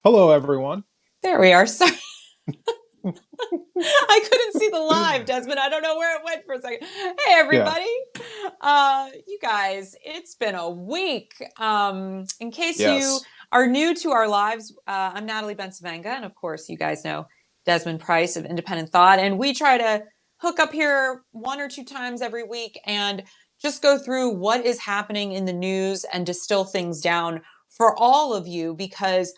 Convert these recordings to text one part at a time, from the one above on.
Hello, everyone. There we are. Sorry. I couldn't see the live, Desmond. I don't know where it went for a second. Hey, Yeah. everybody. You guys, it's been a week. In case you Yes. are new to our lives, I'm Natalie Bensavenga, and of course, you guys know Desmond Price of Independent Thought. And we try to hook up here one or two times every week and just go through what is happening in the news and distill things down for all of you because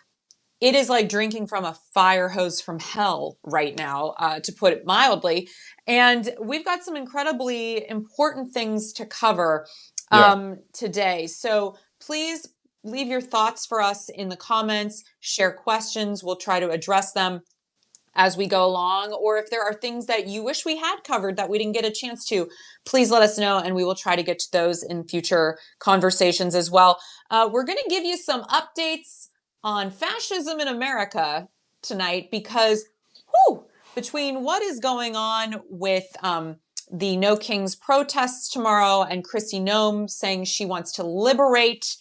it is like drinking from a fire hose from hell right now, to put it mildly. And we've got some incredibly important things to cover Yeah. today. So please leave your thoughts for us in the comments, share questions. We'll try to address them as we go along. Or if there are things that you wish we had covered that we didn't get a chance to, please let us know and we will try to get to those in future conversations as well. We're going to give you some updates on fascism in America tonight because between what is going on with the No Kings protests tomorrow and Kristi Noem saying she wants to liberate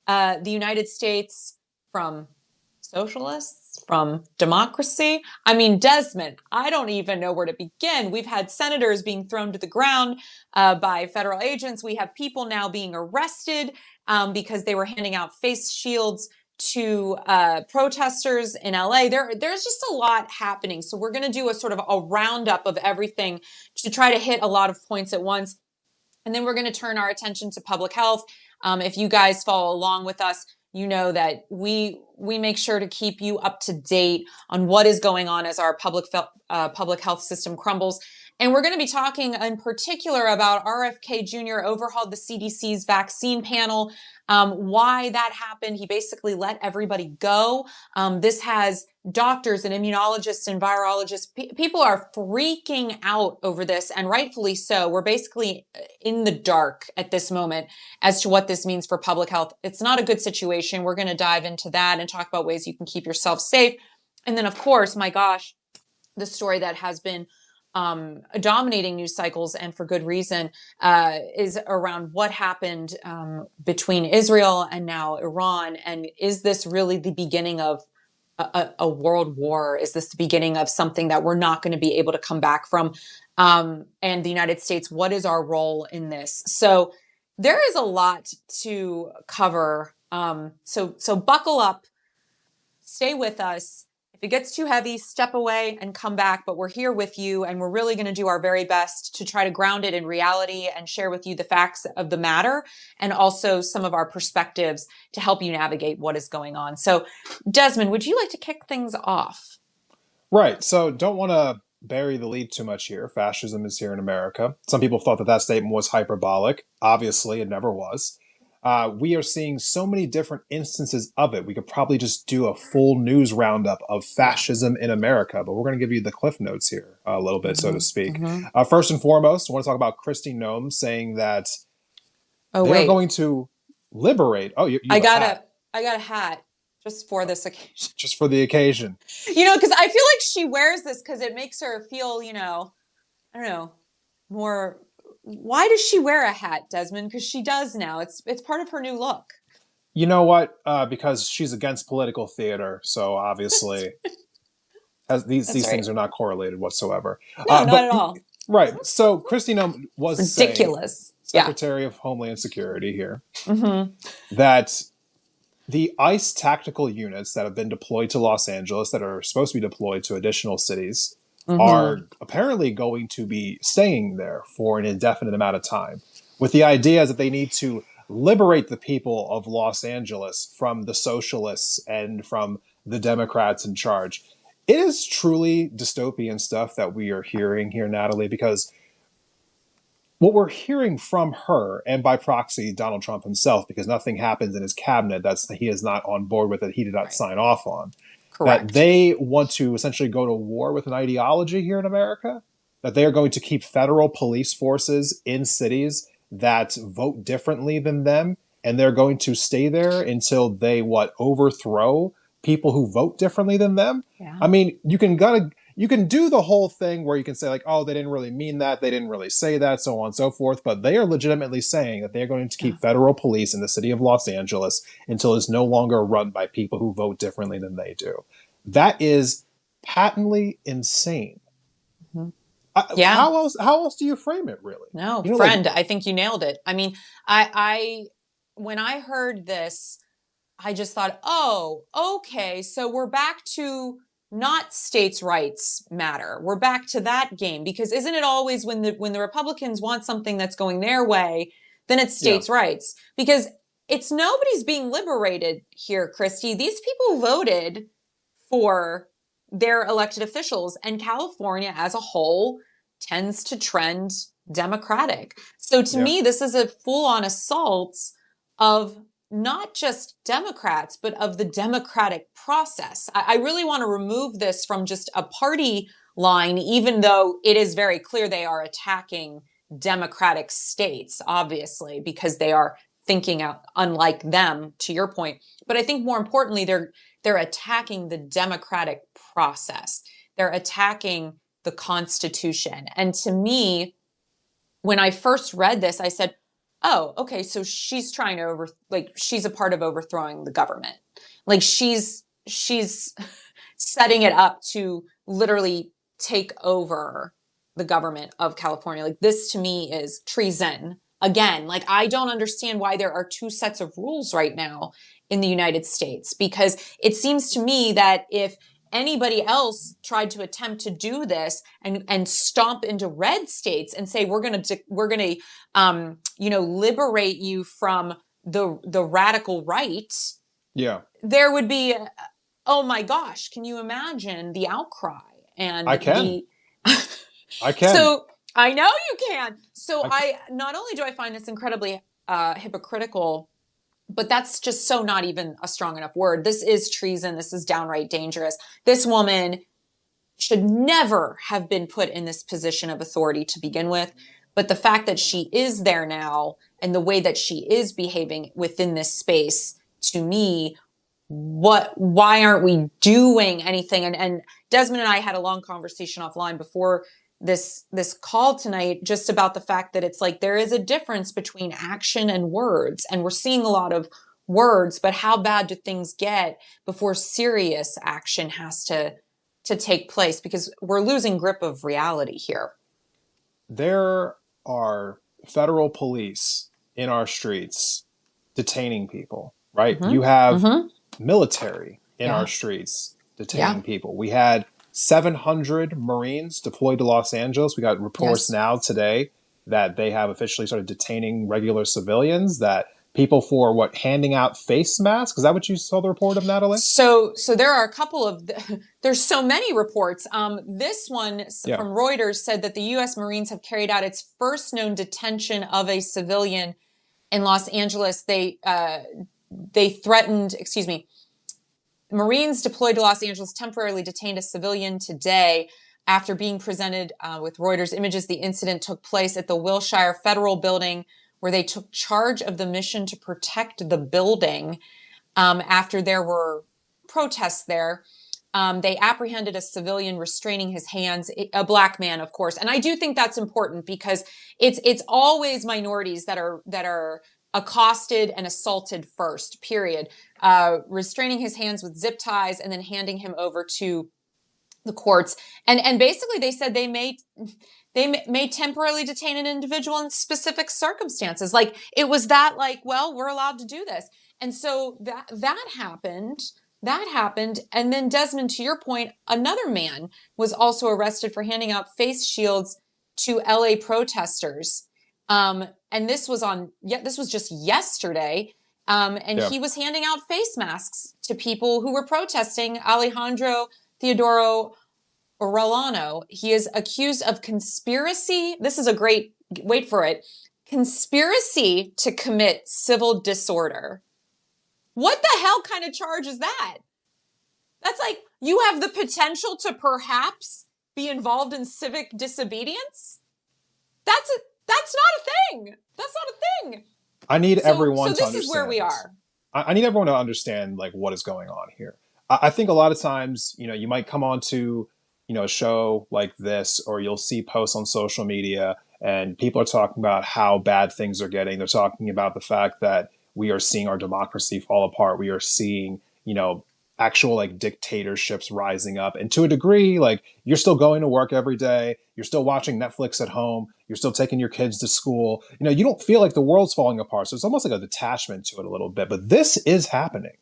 the United States from socialists, from democracy. I mean, Desmond, I don't even know where to begin. We've had senators being thrown to the ground by federal agents. We have people now being arrested because they were handing out face shields to protesters in LA. There's just a lot happening. So we're going to do a sort of a roundup of everything to try to hit a lot of points at once. And then we're going to turn our attention to public health. If you guys follow along with us, you know that we make sure to keep you up to date on what is going on as our public health system crumbles. And we're going to be talking in particular about RFK Jr. overhauled the CDC's vaccine panel, why that happened. He basically let everybody go. This has doctors and immunologists and virologists. People are freaking out over this, and rightfully so. We're basically in the dark at this moment as to what this means for public health. It's not a good situation. We're going to dive into that and talk about ways you can keep yourself safe. And then, of course, my gosh, the story that has been dominating news cycles, and for good reason, is around what happened between Israel and now Iran. And is this really the beginning of a world war? Is this the beginning of something that we're not going to be able to come back from? And the United States, what is our role in this? So there is a lot to cover. So buckle up, stay with us. If it gets too heavy, step away and come back. But we're here with you, and we're really going to do our very best to try to ground it in reality and share with you the facts of the matter and also some of our perspectives to help you navigate what is going on. So, Desmond, would you like to kick things off? Right. So don't want to bury the lead too much here. Fascism is here in America. Some people thought that that statement was hyperbolic. Obviously, it never was. We are seeing so many different instances of it. We could probably just do a full news roundup of fascism in America, but we're going to give you the cliff notes here a little bit, so to speak. First and foremost, I want to talk about Kristi Noem saying that Oh, they are wait. going to liberate. Oh, you I have a got hat a hat just for this occasion. just for the occasion. Because I feel like she wears this because it makes her feel, I don't know, more. Why does she wear a hat, Desmond? Because she does now. It's part of her new look. You know what? Because she's against political theater, so obviously as That's these right. things are not correlated whatsoever. No, not But at all. right, so Kristi Noem It's was saying, ridiculous. Yeah. Secretary of Homeland Security here, Mm-hmm. that the ICE tactical units that have been deployed to Los Angeles, that are supposed to be deployed to additional cities, are Mm-hmm. apparently going to be staying there for an indefinite amount of time, with the idea that they need to liberate the people of Los Angeles from the socialists and from the Democrats in charge. It is truly dystopian stuff that we are hearing here, Natalie, because what we're hearing from her, and by proxy Donald Trump himself, because nothing happens in his cabinet that's he is not on board with, that he did not Right. sign off on, that Correct. they want to essentially go to war with an ideology here in America, that they are going to keep federal police forces in cities that vote differently than them, and they're going to stay there until they overthrow people who vote differently than them. Yeah. I mean, you can do the whole thing where you can say like, oh, they didn't really mean that, they didn't really say that, so on and so forth. But they are legitimately saying that they're going to Yeah. keep federal police in the city of Los Angeles until it's no longer run by people who vote differently than they do. That is patently insane. Mhm. Yeah. How else do you frame it, really? No, You know, like, friend, I think you nailed it. I mean, when I heard this, I just thought, oh, okay, so we're back to not states' rights matter. We're back to that game because isn't it always when the Republicans want something that's going their way, then it's yeah, states' rights because it's nobody's being liberated here, Christy. These people voted for their elected officials, and California as a whole tends to trend Democratic. So to yeah. me, this is a full-on assault of not just Democrats, but of the democratic process. I really want to remove this from just a party line, even though it is very clear they are attacking democratic states, obviously, because they are thinking out unlike them, to your point. But I think more importantly, they're attacking the democratic process. They're attacking the Constitution. And to me, when I first read this, I said, oh, okay, so she's trying to she's a part of overthrowing the government. Like she's setting it up to literally take over the government of California. Like this to me is treason. Again, like I don't understand why there are two sets of rules right now in the United States because it seems to me that if anybody else tried to attempt to do this and stomp into red states and say we're going to liberate you from the radical right, Yeah, there would be oh my gosh, can you imagine the outcry I and can. the I can. so I know you can. So I can. I not only do I find this incredibly hypocritical, but that's just so not even a strong enough word. This is treason. This is downright dangerous. This woman should never have been put in this position of authority to begin with. But the fact that she is there now and the way that she is behaving within this space, to me, why aren't we doing anything? And Desmond and I had a long conversation offline before this call tonight just about the fact that it's like there is a difference between action and words, and we're seeing a lot of words, but how bad do things get before serious action has to take place because we're losing grip of reality here. There are federal police in our streets detaining people, right? You Mm-hmm. have Mm-hmm. military in our Yeah. streets Yeah. detaining people. We had 700 Marines deployed to Los Angeles. We got reports Yes. now today that they have officially started detaining regular civilians, that people for what, handing out face masks? Is that what you saw the report of, Natalie? So there are a couple of there's so many reports. This one Yeah. from Reuters said that the U.S. Marines have carried out its first known detention of a civilian in Los Angeles. They threatened, excuse me, Marines deployed to Los Angeles temporarily detained a civilian today after being presented with Reuters images. The incident took place at the Wilshire Federal Building, where they took charge of the mission to protect the building after there were protests there. They apprehended a civilian restraining his hands, a black man, of course. And I do think that's important because it's always minorities that are accosted and assaulted first, period. Restraining his hands with zip ties and then handing him over to the courts. And basically they said they may temporarily detain an individual in specific circumstances. Like it was that like, well, we're allowed to do this. And so that happened. That happened. And then Desmond, to your point, another man was also arrested for handing out face shields to LA protesters. And this was just yesterday. And Yeah. he was handing out face masks to people who were protesting Alejandro Theodoro Orellano. He is accused of conspiracy. This is a great, wait for it, conspiracy to commit civil disorder. What the hell kind of charge is that? That's like you have the potential to perhaps be involved in civic disobedience. That's a, that's not a thing. That's not a thing. I need So everyone to this is where understand we this. are. I need everyone to understand like what is going on here. I think a lot of times, you know, you might come on to, a show like this, or you'll see posts on social media and people are talking about how bad things are getting. They're talking about the fact that we are seeing our democracy fall apart. We are seeing, actual like dictatorships rising up. And to a degree, like you're still going to work every day, you're still watching Netflix at home, you're still taking your kids to school. You don't feel like the world's falling apart. So it's almost like a detachment to it a little bit. But this is happening.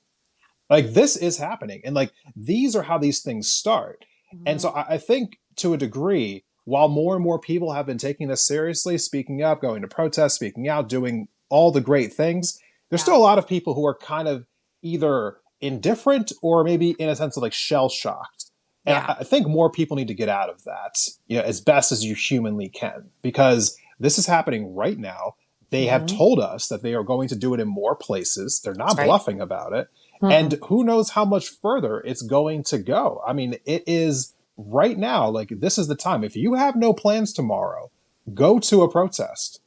Like this is happening. And like these are how these things start. And so Mhm. I think to a degree, while more and more people have been taking this seriously, speaking up, going to protest, speaking out, doing all the great things, there's still Yeah. a lot of people who are kind of either indifferent or maybe in a sense of like shell shocked. And Yeah. I think more people need to get out of that, as best as you humanly can, because this is happening right now. They have Hmm. told us that they are going to do it in more places. They're That's not right. bluffing about it. And Mm-mm. who knows how much further it's going to go. I mean, it is right now, like, this is the time. If you have no plans tomorrow, go to a protest.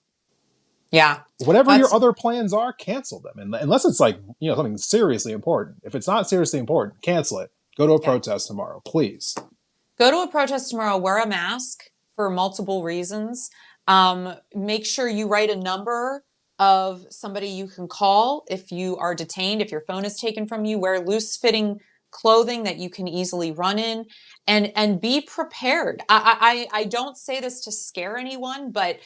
Yeah. Whatever your That's other plans are, cancel them. And unless it's like, something seriously important. If it's not seriously important, cancel it. Go to a yeah. protest tomorrow, please. Go to a protest tomorrow, wear a mask for multiple reasons. Make sure you write a number of somebody you can call if you are detained, if your phone is taken from you. Wear loose fitting clothing that you can easily run in, and be prepared. I don't say this to scare anyone, but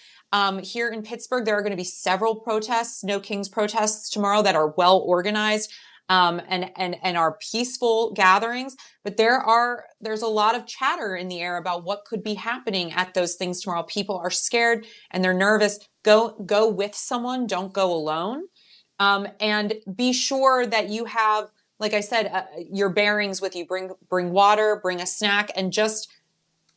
here in Pittsburgh, there are going to be several protests, No Kings protests tomorrow that are well organized, and are peaceful gatherings. But there's a lot of chatter in the air about what could be happening at those things tomorrow. People are scared and they're nervous. Go with someone. Don't go alone. And be sure that you have, like I said, your bearings with you. Bring water, bring a snack, and just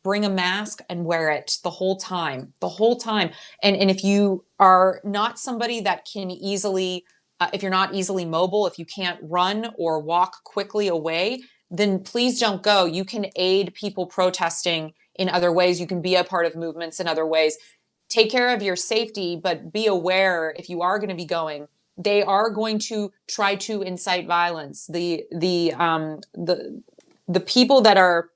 bring a mask and wear it the whole time. The whole time. And if you are not somebody that can easily, if you're not easily mobile, if you can't run or walk quickly away, then please don't go. You can aid people protesting in other ways. You can be a part of movements in other ways. Take care of your safety, but be aware if you are going to be going, they are going to try to incite violence. The people that are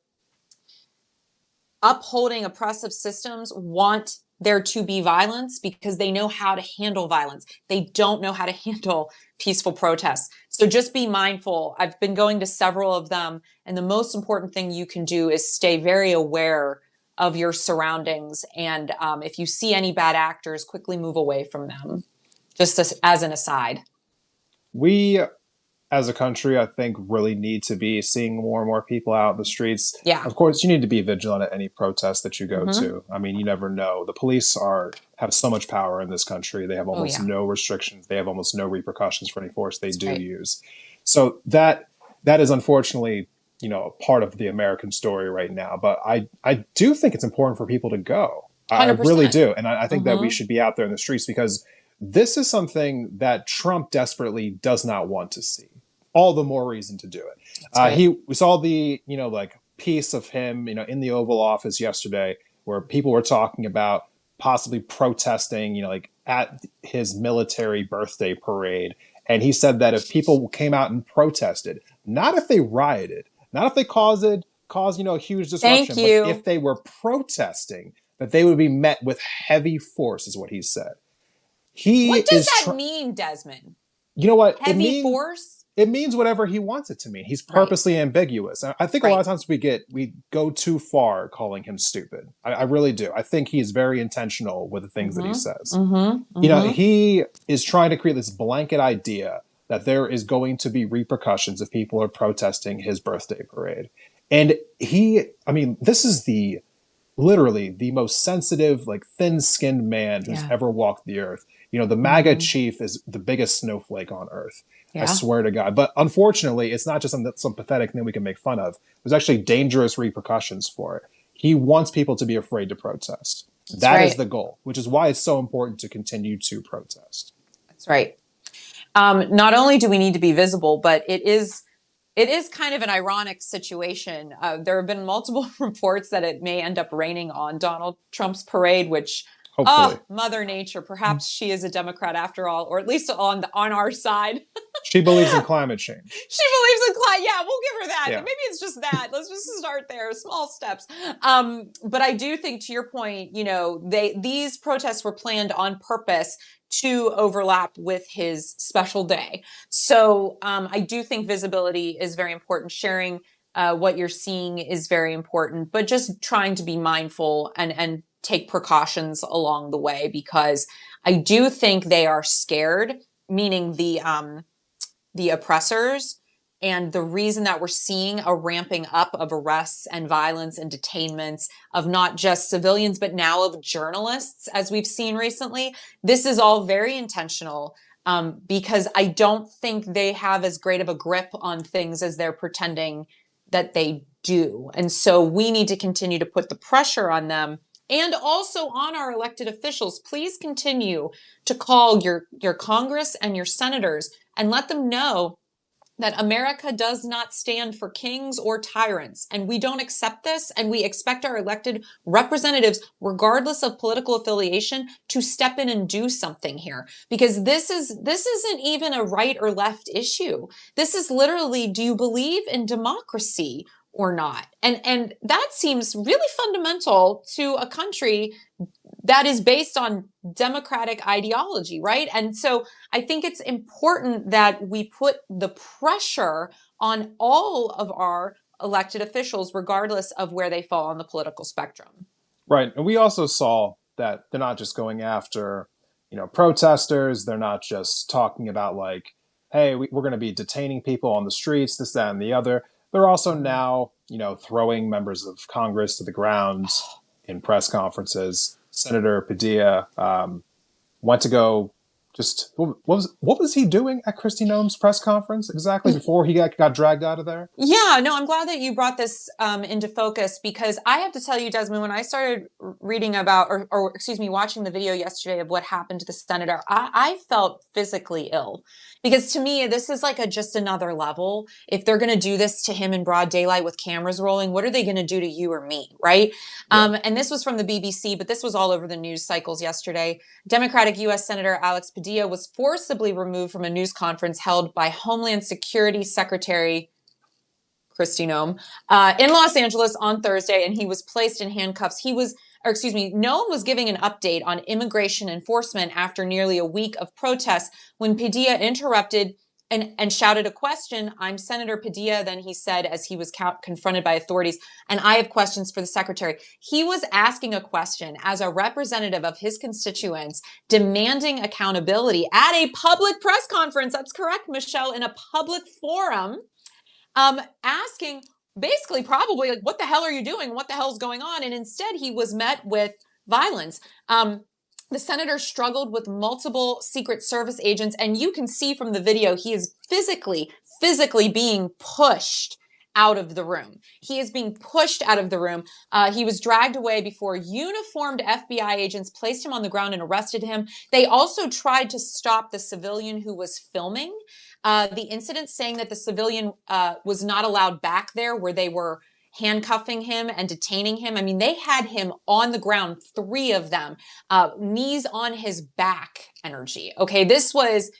upholding oppressive systems want there to be violence because they know how to handle violence. They don't know how to handle peaceful protests. So just be mindful. I've been going to several of them, and the most important thing you can do is stay very aware of your surroundings. And if you see any bad actors, quickly move away from them, just as an aside. We, as a country, I think really need to be seeing more and more people out in the streets. Yeah. Of course, you need to be vigilant at any protest that you go Mm-hmm. to. I mean, you never know. The police have so much power in this country. They have Oh, almost yeah. no restrictions. They have almost no repercussions for any force they That's do right. use. So that is unfortunately, a part of the American story right now. But I do think it's important for people to go. I really 100%. do. And I think that we Mm-hmm. should be out there in the streets because this is something that Trump desperately does not want to see. All the more reason to do it. That's right. We saw the like piece of him in the Oval Office yesterday where people were talking about possibly protesting like at his military birthday parade, and he said that if people came out and protested, not if they rioted, not if they caused a huge Thank disruption, but if you. they were protesting, that they would be met with heavy force, is what he said. He What does is that mean, Desmond? you know what Heavy force? it means whatever he wants it to mean. He's Right. purposely ambiguous. I think a lot Right. of times we go too far calling him stupid. I really do. I think he's very intentional with the things that he Mm-hmm. says. Mm-hmm. Mm-hmm. He is trying to create this blanket idea that there is going to be repercussions if people are protesting his birthday parade. And this is literally the most sensitive, like thin-skinned man who's Yeah. ever walked the earth. The MAGA Mm-hmm. chief is the biggest snowflake on earth. I Yeah. swear to God. But unfortunately, it's not just some pathetic thing we can make fun of. There's actually dangerous repercussions for it. He wants people to be afraid to protest. That's That is right. the goal, which is why it's so important to continue to protest. That's right. Not only do we need to be visible, but it is kind of an ironic situation. There have been multiple reports that it may end up raining on Donald Trump's parade, which Hopefully. Mother Nature. Perhaps she is a Democrat after all, or at least on our side. She believes in climate change. She believes in climate. Yeah, we'll give her that. Yeah. Maybe it's just that. Let's just start there. Small steps. But I do think, to your point, these protests were planned on purpose to overlap with his special day. So I do think visibility is very important. Sharing what you're seeing is very important, but just trying to be mindful and take precautions along the way, because I do think they are scared, meaning the oppressors. And the reason that we're seeing a ramping up of arrests and violence and detainments of not just civilians, but now of journalists, as we've seen recently, this is all very intentional, because I don't think they have as great of a grip on things as they're pretending that they do. And so we need to continue to put the pressure on them, and also on our elected officials. Please continue to call your Congress and your senators and let them know that America does not stand for kings or tyrants. And we don't accept this. And we expect our elected representatives, regardless of political affiliation, to step in and do something here. Because this isn't even a right or left issue. This is literally, do you believe in democracy or not? And that seems really fundamental to a country that is based on democratic ideology, right? And so I think it's important that we put the pressure on all of our elected officials, regardless of where they fall on the political spectrum. Right. And we also saw that they're not just going after, protesters. They're not just talking about like, hey, we're going to be detaining people on the streets, this, that, and the other. They're also now, throwing members of Congress to the ground in press conferences. Senator Padilla went to go just what was he doing at Kristi Noem's press conference exactly before he got dragged out of there? Yeah, no, I'm glad that you brought this into focus, because I have to tell you, Desmond, when I started reading about, or excuse me, watching the video yesterday of what happened to the senator, I felt physically ill, because to me, this is like just another level. If they're going to do this to him in broad daylight with cameras rolling, what are they going to do to you or me, right? Yeah. And this was from the BBC, but this was all over the news cycles yesterday. Democratic U.S. Senator Alex Padilla was forcibly removed from a news conference held by Homeland Security Secretary Kristi Noem in Los Angeles on Thursday, and he was placed in handcuffs. Noem was giving an update on immigration enforcement after nearly a week of protests when Padilla interrupted and shouted a question. "I'm Senator Padilla," then he said, as he was confronted by authorities, "and I have questions for the secretary." He was asking a question as a representative of his constituents, demanding accountability at a public press conference. That's correct, Michelle, in a public forum. Asking basically probably like, what the hell are you doing? What the hell's going on? And instead he was met with violence. The senator struggled with multiple Secret Service agents, and you can see from the video, he is physically being pushed out of the room. He is being pushed out of the room. He was dragged away before uniformed FBI agents placed him on the ground and arrested him. They also tried to stop the civilian who was filming the incident, saying that the civilian was not allowed back there where they were handcuffing him and detaining him. I mean, they had him on the ground, 3 of them, knees on his back energy. Okay, this was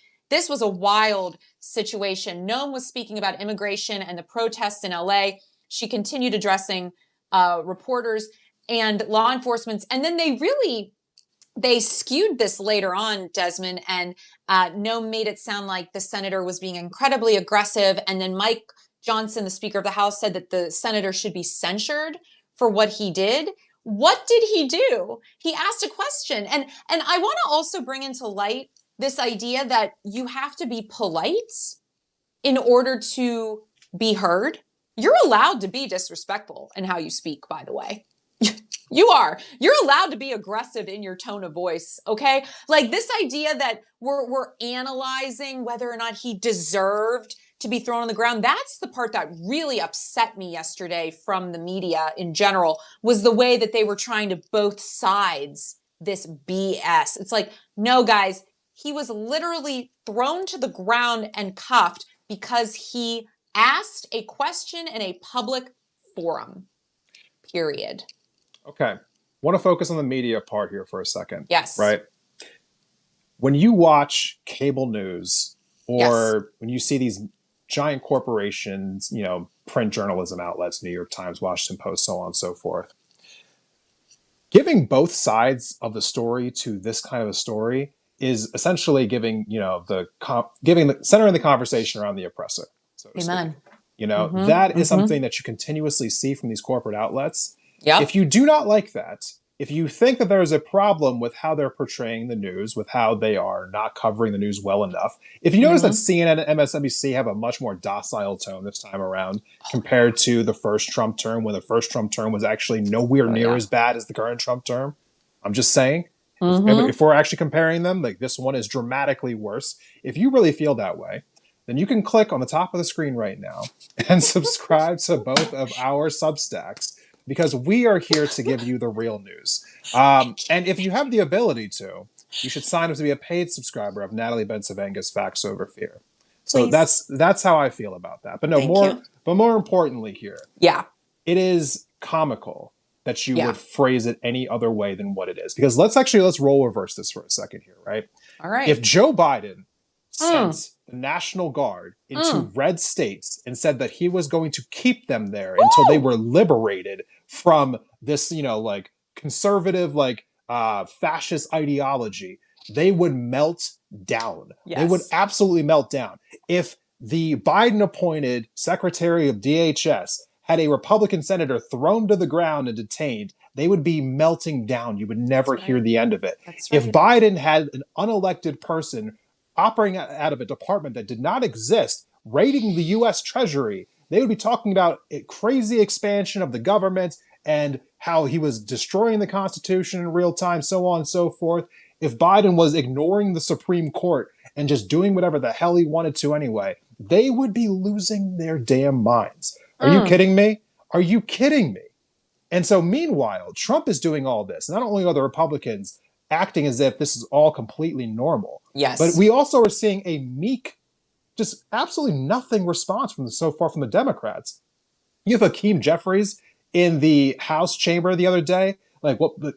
a wild situation. Noem was speaking about immigration and the protests in LA. She continued addressing reporters and law enforcement. And then they skewed this later on, Desmond, and Noem made it sound like the senator was being incredibly aggressive. And then Mike Johnson, the Speaker of the House, said that the senator should be censured for what he did. What did he do? He asked a question. And I want to also bring into light this idea that you have to be polite in order to be heard. You're allowed to be disrespectful in how you speak, by the way. You're allowed to be aggressive in your tone of voice, okay? Like this idea that we're analyzing whether or not he deserved to be thrown on the ground. That's the part that really upset me yesterday from the media in general, was the way that they were trying to both sides this BS. It's like, no, guys, he was literally thrown to the ground and cuffed because he asked a question in a public forum, period. Okay. want to focus on the media part here for a second, Yes. right? When you watch cable news Yes. or when you see these giant corporations, print journalism outlets, New York Times, Washington Post, so on and so forth, giving both sides of the story to this kind of a story is essentially giving, centering the conversation around the oppressor, so to speak. Amen. Mm-hmm. That is Mm-hmm. something that you continuously see from these corporate outlets. If Yep. you do not like that, if you think that there is a problem with how they're portraying the news, with how they are not covering the news well enough, if you notice that Mm-hmm. CNN and MSNBC have a much more docile tone this time around compared to the first Trump term, when the first Trump term was actually nowhere Oh near yeah. as bad as the current Trump term, I'm just saying, Mm-hmm. if we're actually comparing them, like this one is dramatically worse. If you really feel that way, then you can click on the top of the screen right now and subscribe to both of our Substacks because we are here to give you the real news. And if you have the ability to, you should sign up to be a paid subscriber of Natalie Bensavanga's Facts Over Fear. So Please. that's how I feel about that. But no, Thank you. more importantly here, Yeah. it is comical that you Yeah. would phrase it any other way than what it is. Because let's role reverse this for a second here, right? All right. If Joe Biden Mm. sent the National Guard into Mm. red states and said that he was going to keep them there until they were liberated from this, like conservative, like fascist ideology, they would melt down. Yes. They would absolutely melt down. If the Biden appointed Secretary of DHS had a Republican senator thrown to the ground and detained, they would be melting down. You would never hear the end of it. That's If right. Biden had an unelected person operating out of a department that did not exist, raiding the US Treasury, they would be talking about a crazy expansion of the government and how he was destroying the Constitution in real time, so on and so forth. If Biden was ignoring the Supreme Court and just doing whatever the hell he wanted to anyway, they would be losing their damn minds. Are you kidding me? Are you kidding me? And so, meanwhile, Trump is doing all this. Not only are the Republicans acting as if this is all completely normal, Yes. but we also are seeing a meek, just absolutely nothing response so far from the Democrats. You have Hakeem Jeffries in the House chamber the other day,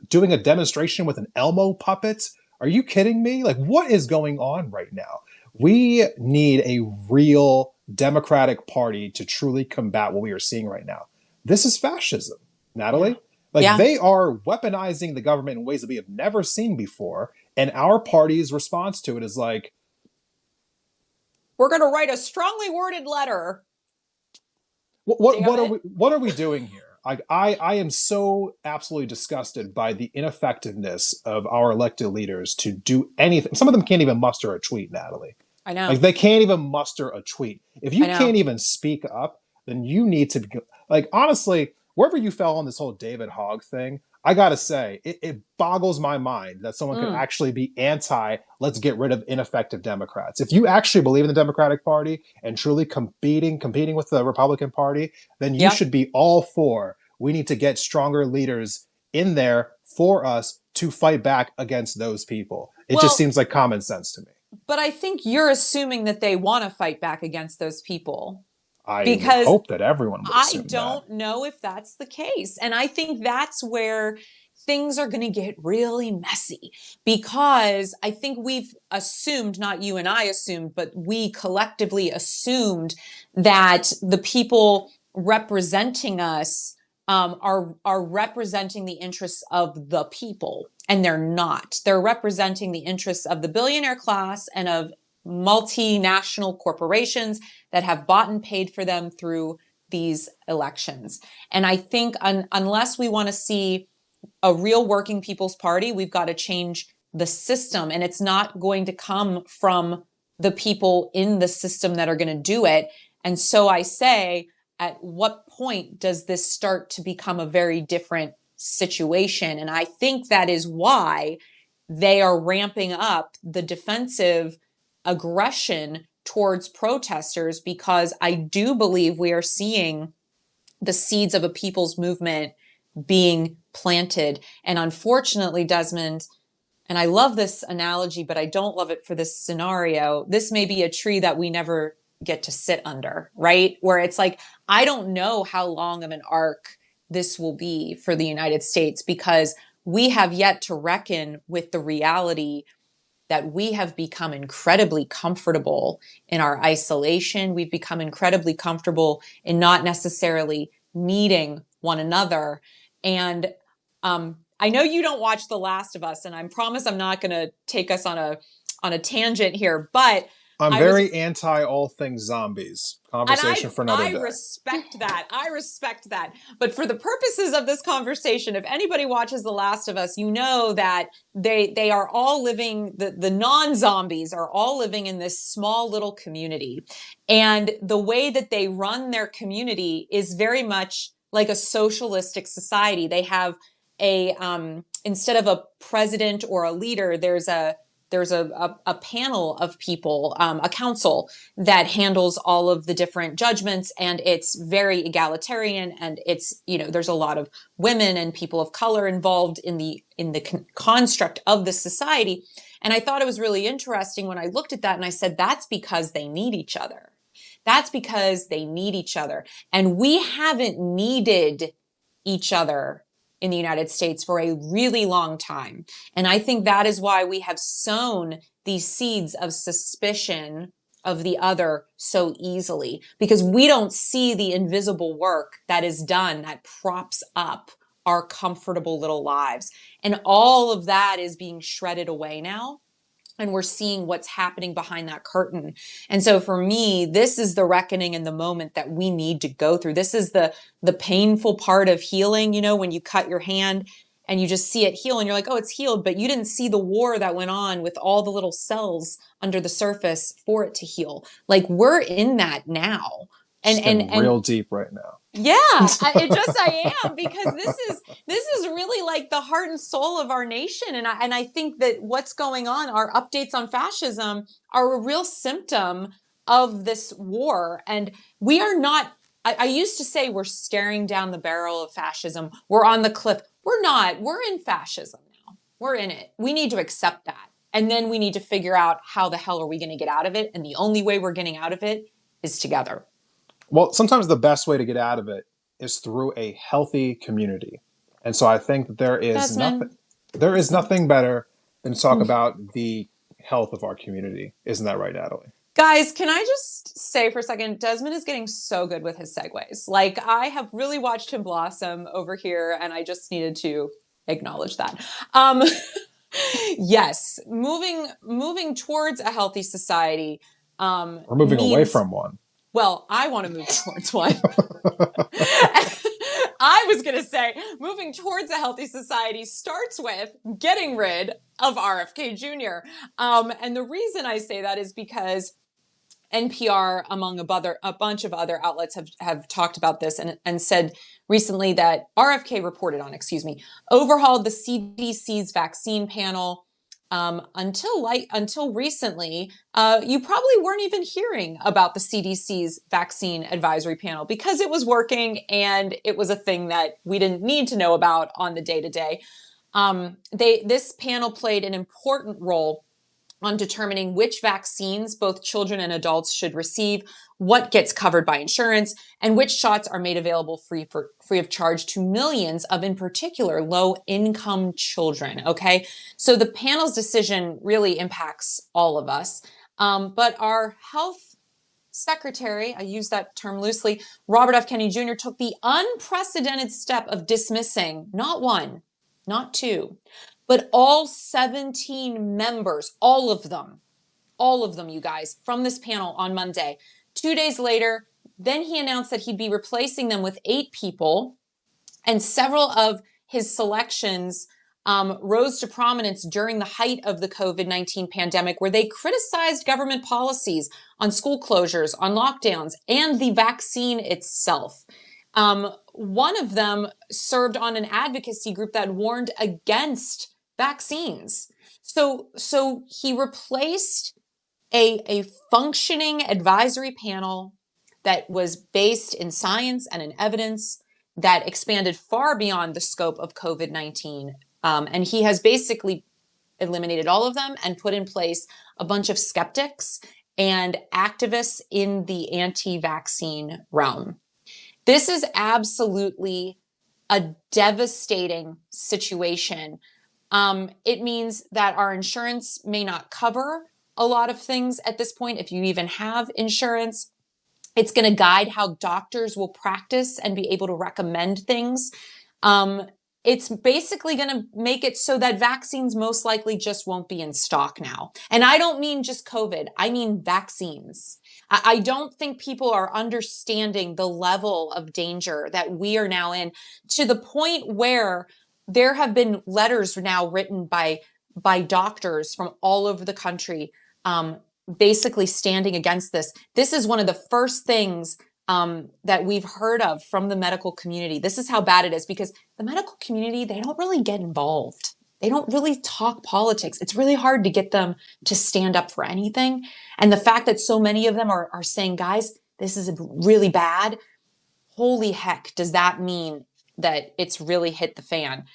doing a demonstration with an Elmo puppet. Are you kidding me? Like, what is going on right now? We need a real Democratic Party to truly combat what we are seeing right now. This is fascism, Natalie. They are weaponizing the government in ways that we have never seen before. And our party's response to it is like, we're going to write a strongly worded letter. What are we doing here? I am so absolutely disgusted by the ineffectiveness of our elected leaders to do anything. Some of them can't even muster a tweet, Natalie. I know. Like, they can't even muster a tweet. If you can't even speak up, then you need to be, like, honestly, wherever you fell on this whole David Hogg thing, I gotta say, it boggles my mind that someone could actually be anti, let's get rid of ineffective Democrats. If you actually believe in the Democratic Party and truly competing with the Republican Party, then you should be all for, we need to get stronger leaders in there for us to fight back against those people. It just seems like common sense to me. But I think you're assuming that they want to fight back against those people. I hope that everyone would assume that. I don't know if that's the case. And I think that's where things are going to get really messy, because I think we've assumed, not you and I assumed, but we collectively assumed that the people representing us are representing the interests of the people, and they're not. They're representing the interests of the billionaire class and of multinational corporations that have bought and paid for them through these elections. And I think unless we want to see a real working people's party, we've got to change the system. And it's not going to come from the people in the system that are going to do it. And so I say, at what point does this start to become a very different situation? And I think that is why they are ramping up the defensive aggression towards protesters, because I do believe we are seeing the seeds of a people's movement being planted. And unfortunately, Desmond, and I love this analogy, but I don't love it for this scenario, this may be a tree that we never get to sit under, right? Where it's like, I don't know how long of an arc this will be for the United States, because we have yet to reckon with the reality that we have become incredibly comfortable in our isolation. We've become incredibly comfortable in not necessarily needing one another. And I know you don't watch The Last of Us, and I promise I'm not going to take us on a tangent here, but I'm I was very anti all things zombies. and Conversation for another I day. respect that. I respect that. But for the purposes of this conversation, if anybody watches The Last of Us, you know that they are all living, the non-zombies are all living in this small little community. And the way that they run their community is very much like a socialistic society. They have a instead of a president or a leader, there's a panel of people, a council that handles all of the different judgments, and it's very egalitarian, and it's, there's a lot of women and people of color involved in the construct of the society. And I thought it was really interesting when I looked at that, and I said, that's because they need each other. That's because they need each other. And we haven't needed each other in the United States for a really long time. And I think that is why we have sown these seeds of suspicion of the other so easily, because we don't see the invisible work that is done that props up our comfortable little lives. And all of that is being shredded away now. And we're seeing what's happening behind that curtain. And so for me, this is the reckoning and the moment that we need to go through. This is the painful part of healing, when you cut your hand and you just see it heal and you're like, oh, it's healed, but you didn't see the war that went on with all the little cells under the surface for it to heal. Like, we're in that now. And real deep right now. Yeah, I am, because this is really like the heart and soul of our nation. And I think that what's going on, our updates on fascism, are a real symptom of this war. And we are not, I used to say we're staring down the barrel of fascism. We're on the cliff. We're not. We're in fascism now. We're in it. We need to accept that. And then we need to figure out how the hell are we going to get out of it. And the only way we're getting out of it is together. Well, sometimes the best way to get out of it is through a healthy community. And so I think that there is nothing better than to talk about the health of our community. Isn't that right, Natalie? Guys, can I just say for a second, Desmond is getting so good with his segues. Like, I have really watched him blossom over here, and I just needed to acknowledge that. Yes, moving towards a healthy society. We're moving away from one. Well, I want to move towards one. I was going to say, moving towards a healthy society starts with getting rid of RFK Jr. And the reason I say that is because NPR, among a bunch of other outlets, have talked about this and said recently that RFK reported on, overhauled the CDC's vaccine panel. Until recently, you probably weren't even hearing about the CDC's vaccine advisory panel because it was working and it was a thing that we didn't need to know about on the day-to-day. This panel played an important role on determining which vaccines both children and adults should receive, what gets covered by insurance, and which shots are made available free of charge to millions of, in particular, low-income children, okay? So the panel's decision really impacts all of us. But our health secretary, I use that term loosely, Robert F. Kennedy Jr., took the unprecedented step of dismissing not one, not two, but all 17 members, all of them, you guys, from this panel on Monday. 2 days later, then he announced that he'd be replacing them with 8 people, and several of his selections rose to prominence during the height of the COVID-19 pandemic, where they criticized government policies on school closures, on lockdowns, and the vaccine itself. One of them served on an advocacy group that warned against vaccines. So he replaced a functioning advisory panel that was based in science and in evidence that expanded far beyond the scope of COVID-19. And he has basically eliminated all of them and put in place a bunch of skeptics and activists in the anti-vaccine realm. This is absolutely a devastating situation. It means that our insurance may not cover a lot of things at this point, if you even have insurance. It's going to guide how doctors will practice and be able to recommend things. It's basically going to make it so that vaccines most likely just won't be in stock now. And I don't mean just COVID, I mean vaccines. I don't think people are understanding the level of danger that we are now in, to the point where there have been letters now written by doctors from all over the country, basically standing against this. This is one of the first things that we've heard of from the medical community. This is how bad it is, because the medical community, they don't really get involved. They don't really talk politics. It's really hard to get them to stand up for anything. And the fact that so many of them are saying, guys, this is really bad. Holy heck, does that mean that it's really hit the fan?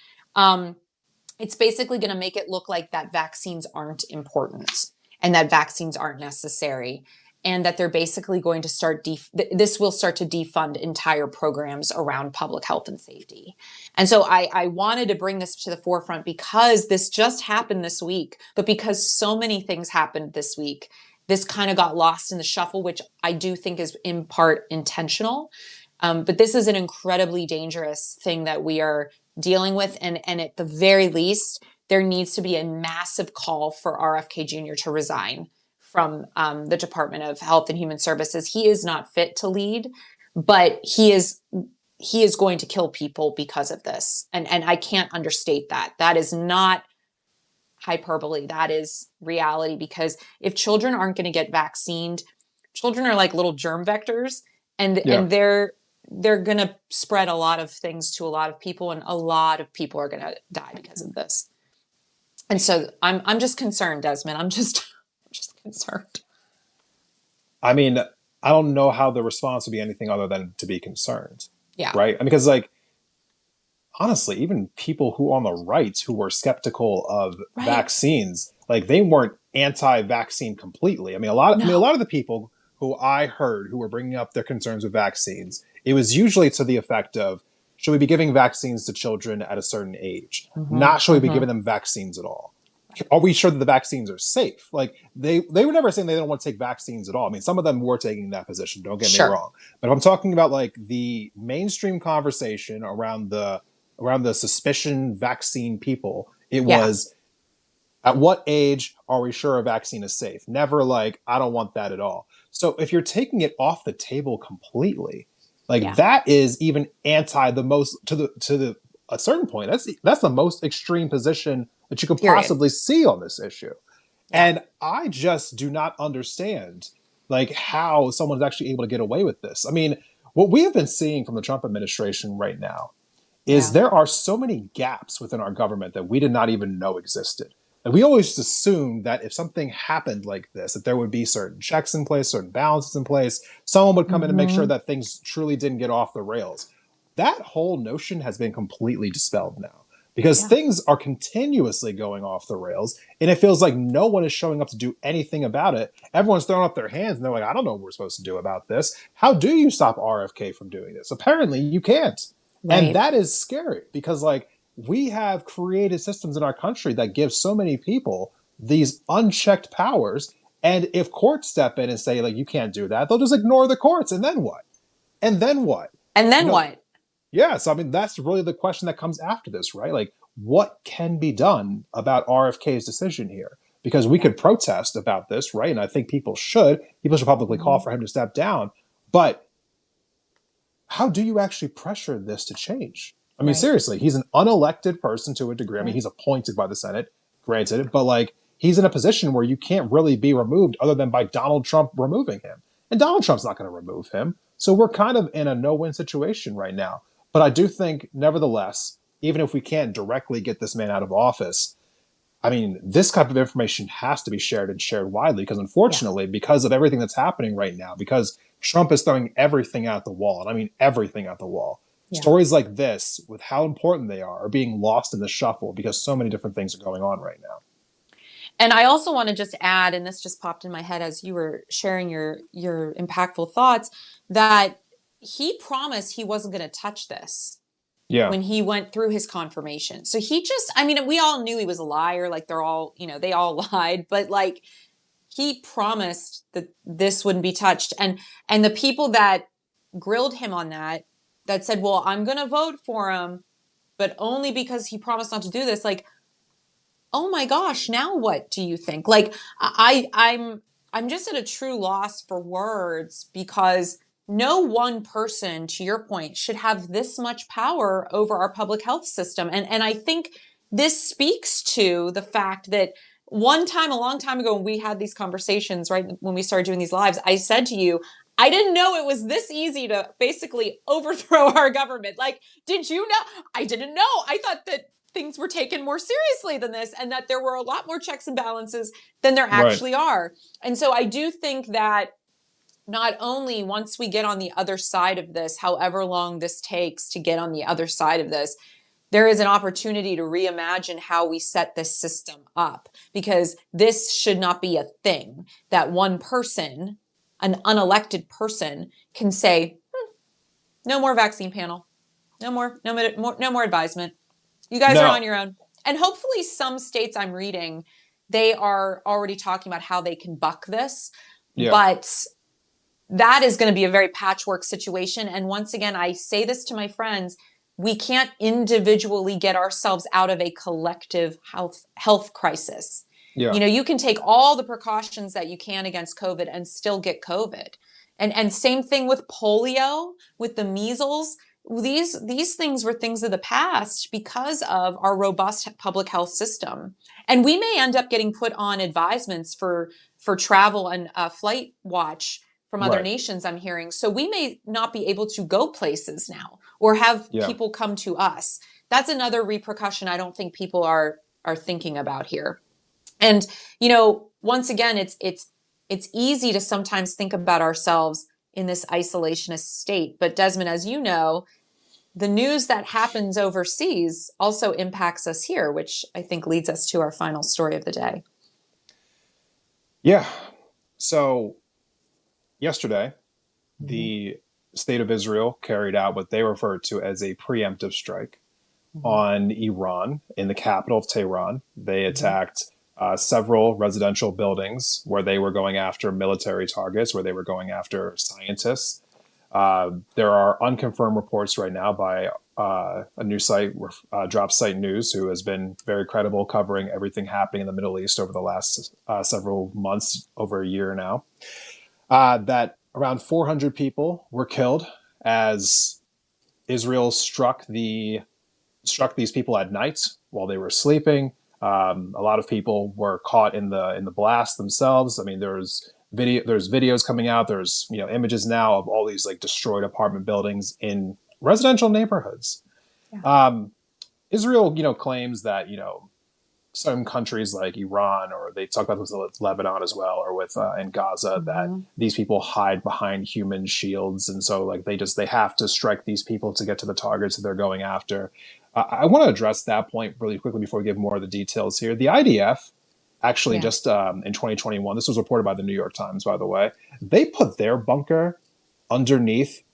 It's basically going to make it look like that vaccines aren't important and that vaccines aren't necessary, and that they're basically going to start, this will start to defund entire programs around public health and safety. And so I wanted to bring this to the forefront because this just happened this week, but because so many things happened this week, this kind of got lost in the shuffle, which I do think is in part intentional. But this is an incredibly dangerous thing that we are dealing with. And at the very least, there needs to be a massive call for RFK Jr. to resign from the Department of Health and Human Services. He is not fit to lead, but he is going to kill people because of this. And I can't understate that. That is not hyperbole. That is reality, because if children aren't going to get vaccinated, children are like little germ vectors, and they're going to spread a lot of things to a lot of people, and a lot of people are going to die because of this. And so I'm just concerned, Desmond. I'm just concerned. I mean, I don't know how the response would be anything other than to be concerned. Yeah. Right? I mean, because like, honestly, even people who on the right who were skeptical of vaccines, like they weren't anti-vaccine completely. I mean, a lot of the people who I heard who were bringing up their concerns with vaccines, it was usually to the effect of, should we be giving vaccines to children at a certain age? Not should we be giving them vaccines at all? Are we sure that the vaccines are safe? Like they were never saying they don't want to take vaccines at all. I mean, some of them were taking that position, don't get me wrong. But if I'm talking about like the mainstream conversation around the suspicion vaccine people, it was, at what age are we sure a vaccine is safe? Never like, I don't want that at all. So if you're taking it off the table completely, like that is even anti the most, to a certain point. That's the most extreme position that you could possibly see on this issue. And I just do not understand like how someone's actually able to get away with this. I mean, what we have been seeing from the Trump administration right now is there are so many gaps within our government that we did not even know existed. And we always assumed that if something happened like this, that there would be certain checks in place, certain balances in place. Someone would come in and make sure that things truly didn't get off the rails. That whole notion has been completely dispelled now, because things are continuously going off the rails, and it feels like no one is showing up to do anything about it. Everyone's throwing up their hands and they're like, I don't know what we're supposed to do about this. How do you stop RFK from doing this? Apparently you can't. And that is scary, because like we have created systems in our country that give so many people these unchecked powers. And if courts step in and say like, you can't do that, they'll just ignore the courts. And then what? And then what? And then what? Yeah. So, I mean, that's really the question that comes after this, right? Like, what can be done about RFK's decision here? Because we could protest about this, right? And I think people should publicly call for him to step down. But how do you actually pressure this to change? I mean, seriously, he's an unelected person to a degree. I mean, he's appointed by the Senate, granted, but like he's in a position where you can't really be removed other than by Donald Trump removing him. And Donald Trump's not going to remove him. So we're kind of in a no-win situation right now. But I do think, nevertheless, even if we can't directly get this man out of office, I mean, this type of information has to be shared and shared widely, because unfortunately, because of everything that's happening right now, because Trump is throwing everything out the wall, and I mean everything out the wall. Stories like this, with how important they are being lost in the shuffle because so many different things are going on right now. And I also want to just add, and this just popped in my head as you were sharing your impactful thoughts, that he promised he wasn't going to touch this. Yeah. when he went through his confirmation. So he just, I mean, we all knew he was a liar. Like they're all, they all lied, but like he promised that this wouldn't be touched. And the people that grilled him on that said, well, I'm going to vote for him, but only because he promised not to do this. Like, oh my gosh, now what do you think? Like I'm just at a true loss for words, because no one person, to your point, should have this much power over our public health system. And I think this speaks to the fact that one time, a long time ago, when we had these conversations, right, when we started doing these lives, I said to you, I didn't know it was this easy to basically overthrow our government. Like, did you know? I didn't know. I thought that things were taken more seriously than this, and that there were a lot more checks and balances than there Right. actually are. And so I do think that not only once we get on the other side of this, however long this takes to get on the other side of this, there is an opportunity to reimagine how we set this system up, because this should not be a thing that one person, an unelected person, can say, no more vaccine panel, no more advisement. You guys are No. on your own. And hopefully some states I'm reading, they are already talking about how they can buck this. Yeah. But that is going to be a very patchwork situation. And once again, I say this to my friends, we can't individually get ourselves out of a collective health crisis. Yeah. You can take all the precautions that you can against COVID and still get COVID. And same thing with polio, with the measles. These things were things of the past because of our robust public health system. And we may end up getting put on advisements for travel and flight watch from other Right. nations, I'm hearing. So we may not be able to go places now or have Yeah. people come to us. That's another repercussion I don't think people are thinking about here. And, once again, it's easy to sometimes think about ourselves in this isolationist state. But Desmond, as you know, the news that happens overseas also impacts us here, which I think leads us to our final story of the day. Yeah. So yesterday, the state of Israel carried out what they referred to as a preemptive strike on Iran in the capital of Tehran. They attacked several residential buildings where they were going after military targets, where they were going after scientists. There are unconfirmed reports right now by a news site, Drop Site News, who has been very credible covering everything happening in the Middle East over the last several months, over a year now, that around 400 people were killed as Israel struck these people at night while they were sleeping. A lot of people were caught in the blast themselves. I mean, there's videos coming out. There's images now of all these like destroyed apartment buildings in residential neighborhoods. Yeah. Israel, claims that some countries like Iran, or they talk about this with Lebanon as well, or with in Gaza, that these people hide behind human shields, and so like they have to strike these people to get to the targets that they're going after. I want to address that point really quickly before we give more of the details here. The IDF actually just in 2021, this was reported by the New York Times, by the way, they put their bunker underneath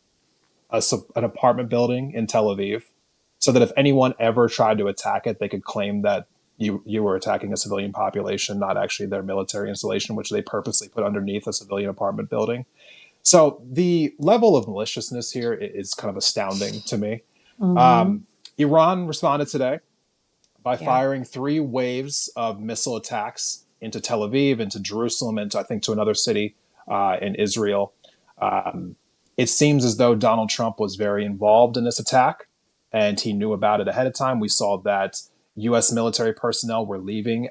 an apartment building in Tel Aviv, so that if anyone ever tried to attack it, they could claim that you were attacking a civilian population, not actually their military installation, which they purposely put underneath a civilian apartment building. So the level of maliciousness here is kind of astounding to me. Iran responded today by firing 3 waves of missile attacks into Tel Aviv, into Jerusalem, and I think to another city in Israel. It seems as though Donald Trump was very involved in this attack, and he knew about it ahead of time. We saw that U.S. military personnel were leaving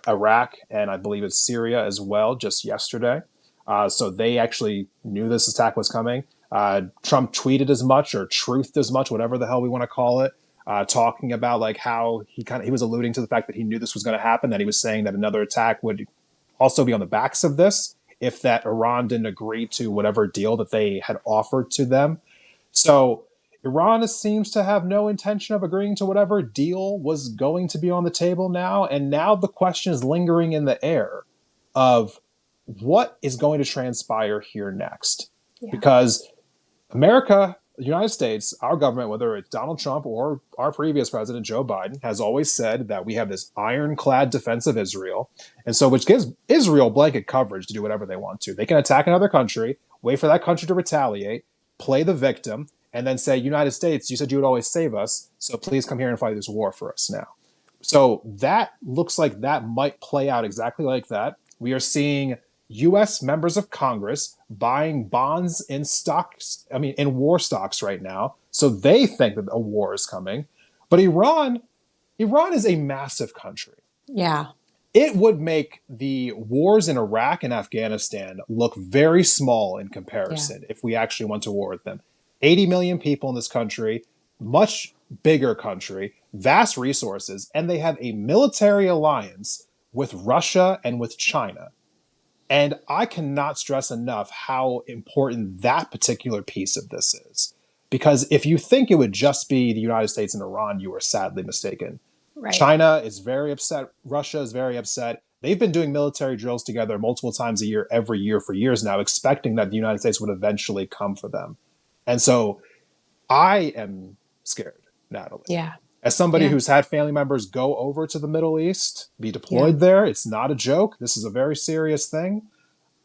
Iraq, and I believe it's Syria as well, just yesterday. So they actually knew this attack was coming. Trump tweeted as much, or truthed as much, whatever the hell we want to call it, talking about like how he was alluding to the fact that he knew this was going to happen, that he was saying that another attack would also be on the backs of this if that Iran didn't agree to whatever deal that they had offered to them. So Iran seems to have no intention of agreeing to whatever deal was going to be on the table now. And now the question is lingering in the air of what is going to transpire here next. Because America the United States, our government, whether it's Donald Trump or our previous president, Joe Biden, has always said that we have this ironclad defense of Israel. And so, which gives Israel blanket coverage to do whatever they want to. They can attack another country, wait for that country to retaliate, play the victim, and then say, United States, you said you would always save us, so please come here and fight this war for us now. So that looks like that might play out exactly like that. We are seeing U.S. members of Congress buying bonds in stocks, in war stocks right now. So they think that a war is coming. But Iran is a massive country. Yeah. It would make the wars in Iraq and Afghanistan look very small in comparison if we actually went to war with them. 80 million people in this country, much bigger country, vast resources, and they have a military alliance with Russia and with China. And I cannot stress enough how important that particular piece of this is. Because if you think it would just be the United States and Iran, you are sadly mistaken. Right. China is very upset. Russia is very upset. They've been doing military drills together multiple times a year, every year for years now, expecting that the United States would eventually come for them. And so I am scared, Natalie. Yeah. As somebody who's had family members go over to the Middle East, be deployed there, it's not a joke. This is a very serious thing.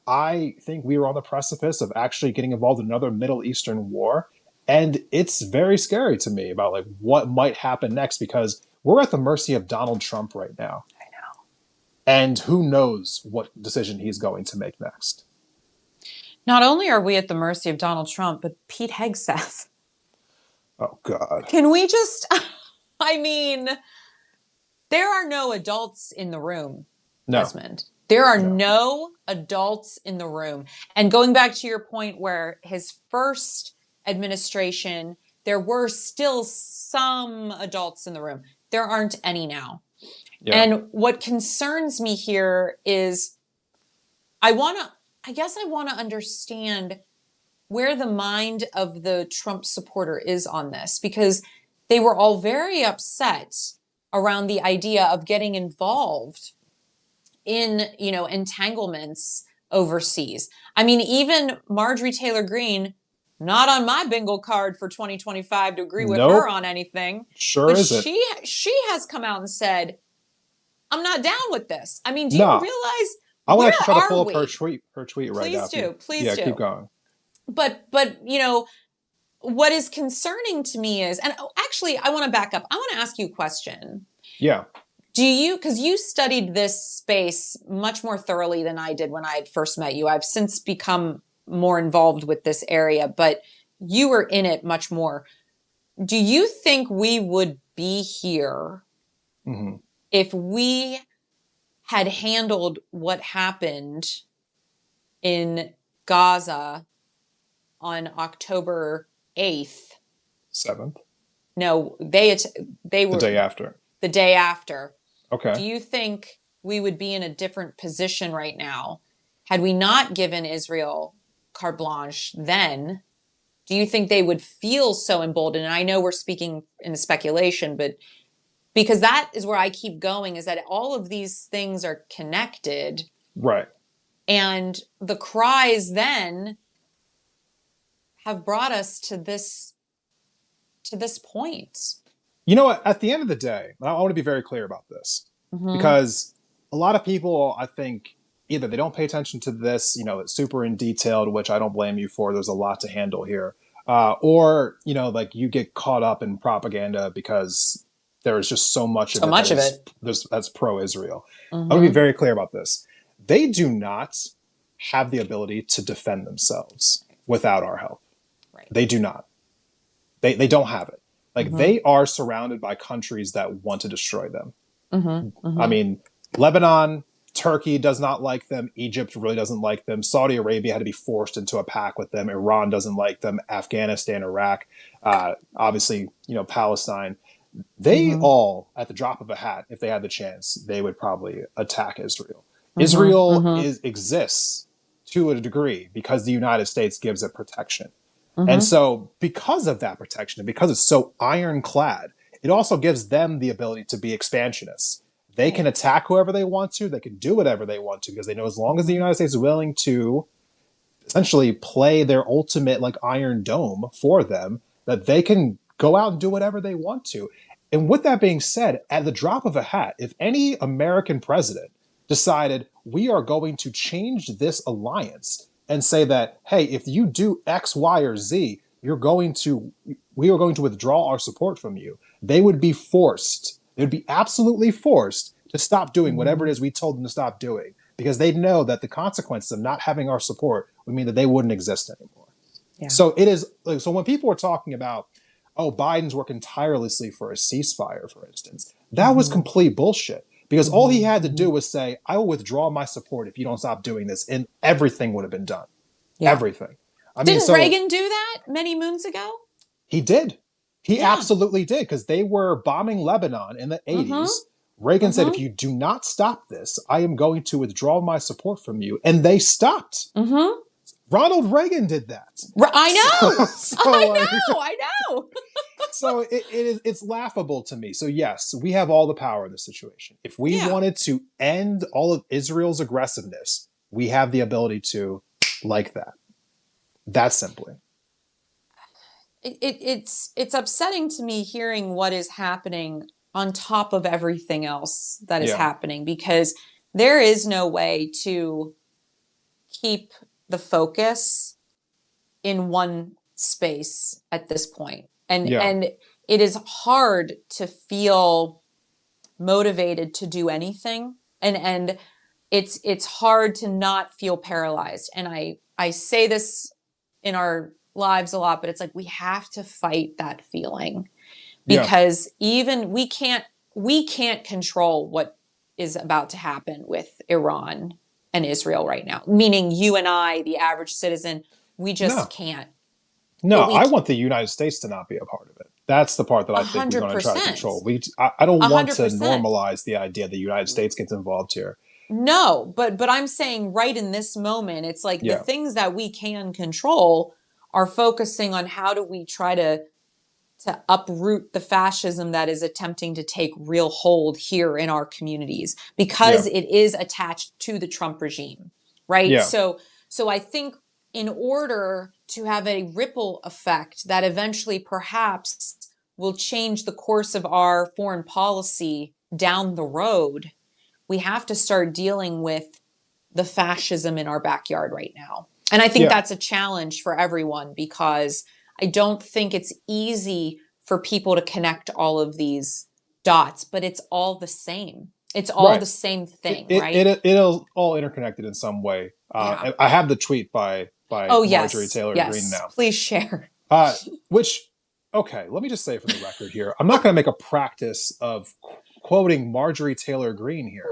I think we are on the precipice of actually getting involved in another Middle Eastern war. And it's very scary to me about like what might happen next, because we're at the mercy of Donald Trump right now. I know. And who knows what decision he's going to make next. Not only are we at the mercy of Donald Trump, but Pete Hegseth. Oh, God. Can we just... I mean, there are no adults in the room, Desmond. There are no adults in the room. And going back to your point where his first administration, there were still some adults in the room. There aren't any now. Yeah. And what concerns me here is I guess I want to understand where the mind of the Trump supporter is on this, because they were all very upset around the idea of getting involved in, entanglements overseas. I mean, even Marjorie Taylor Greene, not on my bingo card for 2025 to agree with her on anything. Sure isn't. She has come out and said, I'm not down with this. I mean, do you realize I want to try to pull up her tweet right now. Please do. Keep going. But what is concerning to me is, and actually, I want to back up. I want to ask you a question. Yeah. Because you studied this space much more thoroughly than I did when I first met you. I've since become more involved with this area, but you were in it much more. Do you think we would be here if we had handled what happened in Gaza on October 8th? 7th? No, they were... The day after. The day after. Okay. Do you think we would be in a different position right now had we not given Israel carte blanche then? Do you think they would feel so emboldened? And I know we're speaking in speculation, but because that is where I keep going, is that all of these things are connected. Right. And the cries then have brought us to this point. You know what? At the end of the day, I want to be very clear about this, because a lot of people, I think, either they don't pay attention to this, it's super in detailed, which I don't blame you for. There's a lot to handle here. Or, like you get caught up in propaganda because there is just so much of it that's pro-Israel. I want to be very clear about this. They do not have the ability to defend themselves without our help. Right. They do not. They don't have it. Like they are surrounded by countries that want to destroy them. I mean, Lebanon, Turkey does not like them. Egypt really doesn't like them. Saudi Arabia had to be forced into a pact with them. Iran doesn't like them. Afghanistan, Iraq, obviously, Palestine. They all, at the drop of a hat, if they had the chance, they would probably attack Israel. Israel exists to a degree because the United States gives it protection. And so because of that protection, and because it's so ironclad, it also gives them the ability to be expansionists. They can attack whoever they want to. They can do whatever they want to, because they know as long as the United States is willing to essentially play their ultimate like Iron Dome for them, that they can go out and do whatever they want to. And with that being said, at the drop of a hat, if any American president decided we are going to change this alliance and say that, hey, if you do X, Y, or Z, we are going to withdraw our support from you, they would be forced, they would be absolutely forced to stop doing whatever it is we told them to stop doing, because they know that the consequences of not having our support would mean that they wouldn't exist anymore. Yeah. So it is like, so when people are talking about, oh, Biden's working tirelessly for a ceasefire, for instance, that was complete bullshit. Because all he had to do was say, I will withdraw my support if you don't stop doing this, and everything would have been done. Yeah. Everything. I mean, Didn't so Reagan do that many moons ago? he did. He Yeah. absolutely did, because they were bombing Lebanon in the 80s. Reagan said, if you do not stop this, I am going to withdraw my support from you. And they stopped. Ronald Reagan did that. I know. So, I know. So it's laughable to me. So yes, we have all the power in this situation. If we wanted to end all of Israel's aggressiveness, we have the ability to, like that. That simply. It's upsetting to me hearing what is happening on top of everything else that is happening, because there is no way to keep the focus in one space at this point. And it is hard to feel motivated to do anything. And it's hard to not feel paralyzed. And I say this in our lives a lot, but it's like, we have to fight that feeling, because even we can't control what is about to happen with Iran and Israel right now. Meaning you and I, the average citizen, we just can't. No, I want the United States to not be a part of it. That's the part that I think we're going to try to control. I don't want to 100%. normalize the idea the United States gets involved here. No, but I'm saying right in this moment, it's like the things that we can control are focusing on how do we try to uproot the fascism that is attempting to take real hold here in our communities, because it is attached to the Trump regime, right? Yeah. So I think in order to have a ripple effect that eventually perhaps will change the course of our foreign policy down the road, we have to start dealing with the fascism in our backyard right now. And I think that's a challenge for everyone, because I don't think it's easy for people to connect all of these dots, but it's all the same. It's all the same thing, right? It'll all interconnected in some way. I have the tweet by Marjorie Taylor Greene now. Please share. Which, okay, let me just say for the record here, I'm not going to make a practice of quoting Marjorie Taylor Greene here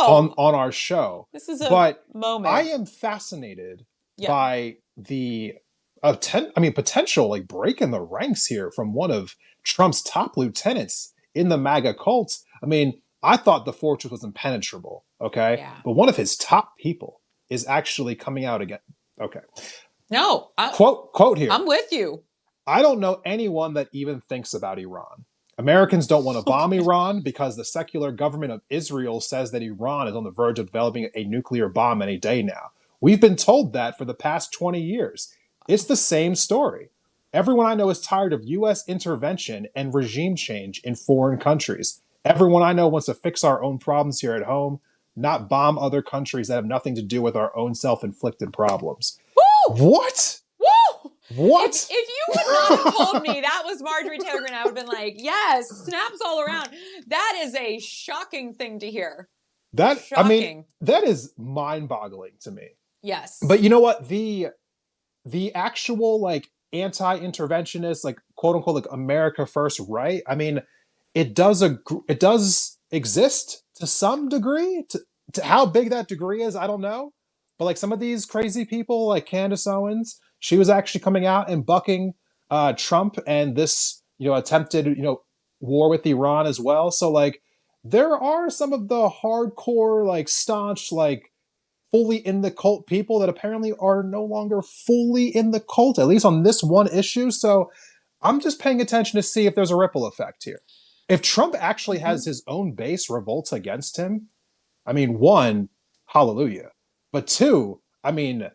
on our show. This is a moment. I am fascinated by the potential like break in the ranks here from one of Trump's top lieutenants in the MAGA cult. I mean, I thought the fortress was impenetrable, okay? Yeah. But one of his top people is actually coming out again. Okay. No. Quote here. I'm with you. I don't know anyone that even thinks about Iran. Americans don't want to bomb Iran because the secular government of Israel says that Iran is on the verge of developing a nuclear bomb any day now. We've been told that for the past 20 years. It's the same story. Everyone I know is tired of U.S. intervention and regime change in foreign countries. Everyone I know wants to fix our own problems here at home, not bomb other countries that have nothing to do with our own self-inflicted problems. Woo! What? Woo! What? If you would not have told me that was Marjorie Taylor Greene, I would have been like, yes, snaps all around. That is a shocking thing to hear. I mean, that is mind-boggling to me. Yes. But you know what? The actual like anti-interventionist, like quote unquote, like America first, right? I mean, it does exist to some degree. To how big that degree is, I don't know. But like some of these crazy people, like Candace Owens, she was actually coming out and bucking Trump and this, attempted, war with Iran as well. So like there are some of the hardcore, like staunch, like fully in the cult people that apparently are no longer fully in the cult, at least on this one issue. So I'm just paying attention to see if there's a ripple effect here. If Trump actually has his own base revolts against him, I mean, one, hallelujah. But two, I mean,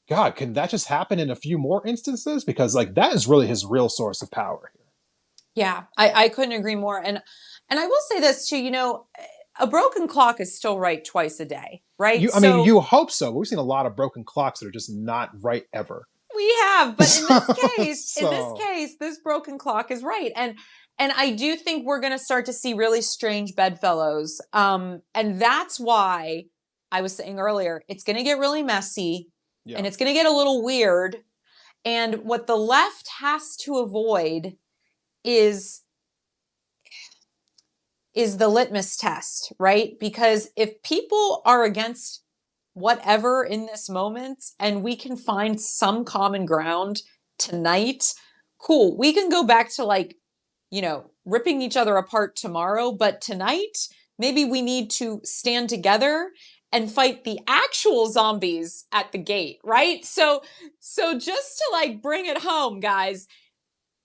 God, can that just happen in a few more instances? Because like that is really his real source of power here. Yeah, I couldn't agree more. And I will say this too, a broken clock is still right twice a day, right? I mean, So you hope so. We've seen a lot of broken clocks that are just not right ever. we have, but So this broken clock is right. And I do think we're going to start to see really strange bedfellows. And that's why I was saying earlier, it's going to get really messy yeah, and it's going to get a little weird. And what the left has to avoid is the litmus test, right? Because if people are against whatever in this moment and we can find some common ground tonight, cool. We can go back to ripping each other apart tomorrow, but tonight maybe we need to stand together and fight the actual zombies at the gate, right? So just to bring it home, guys,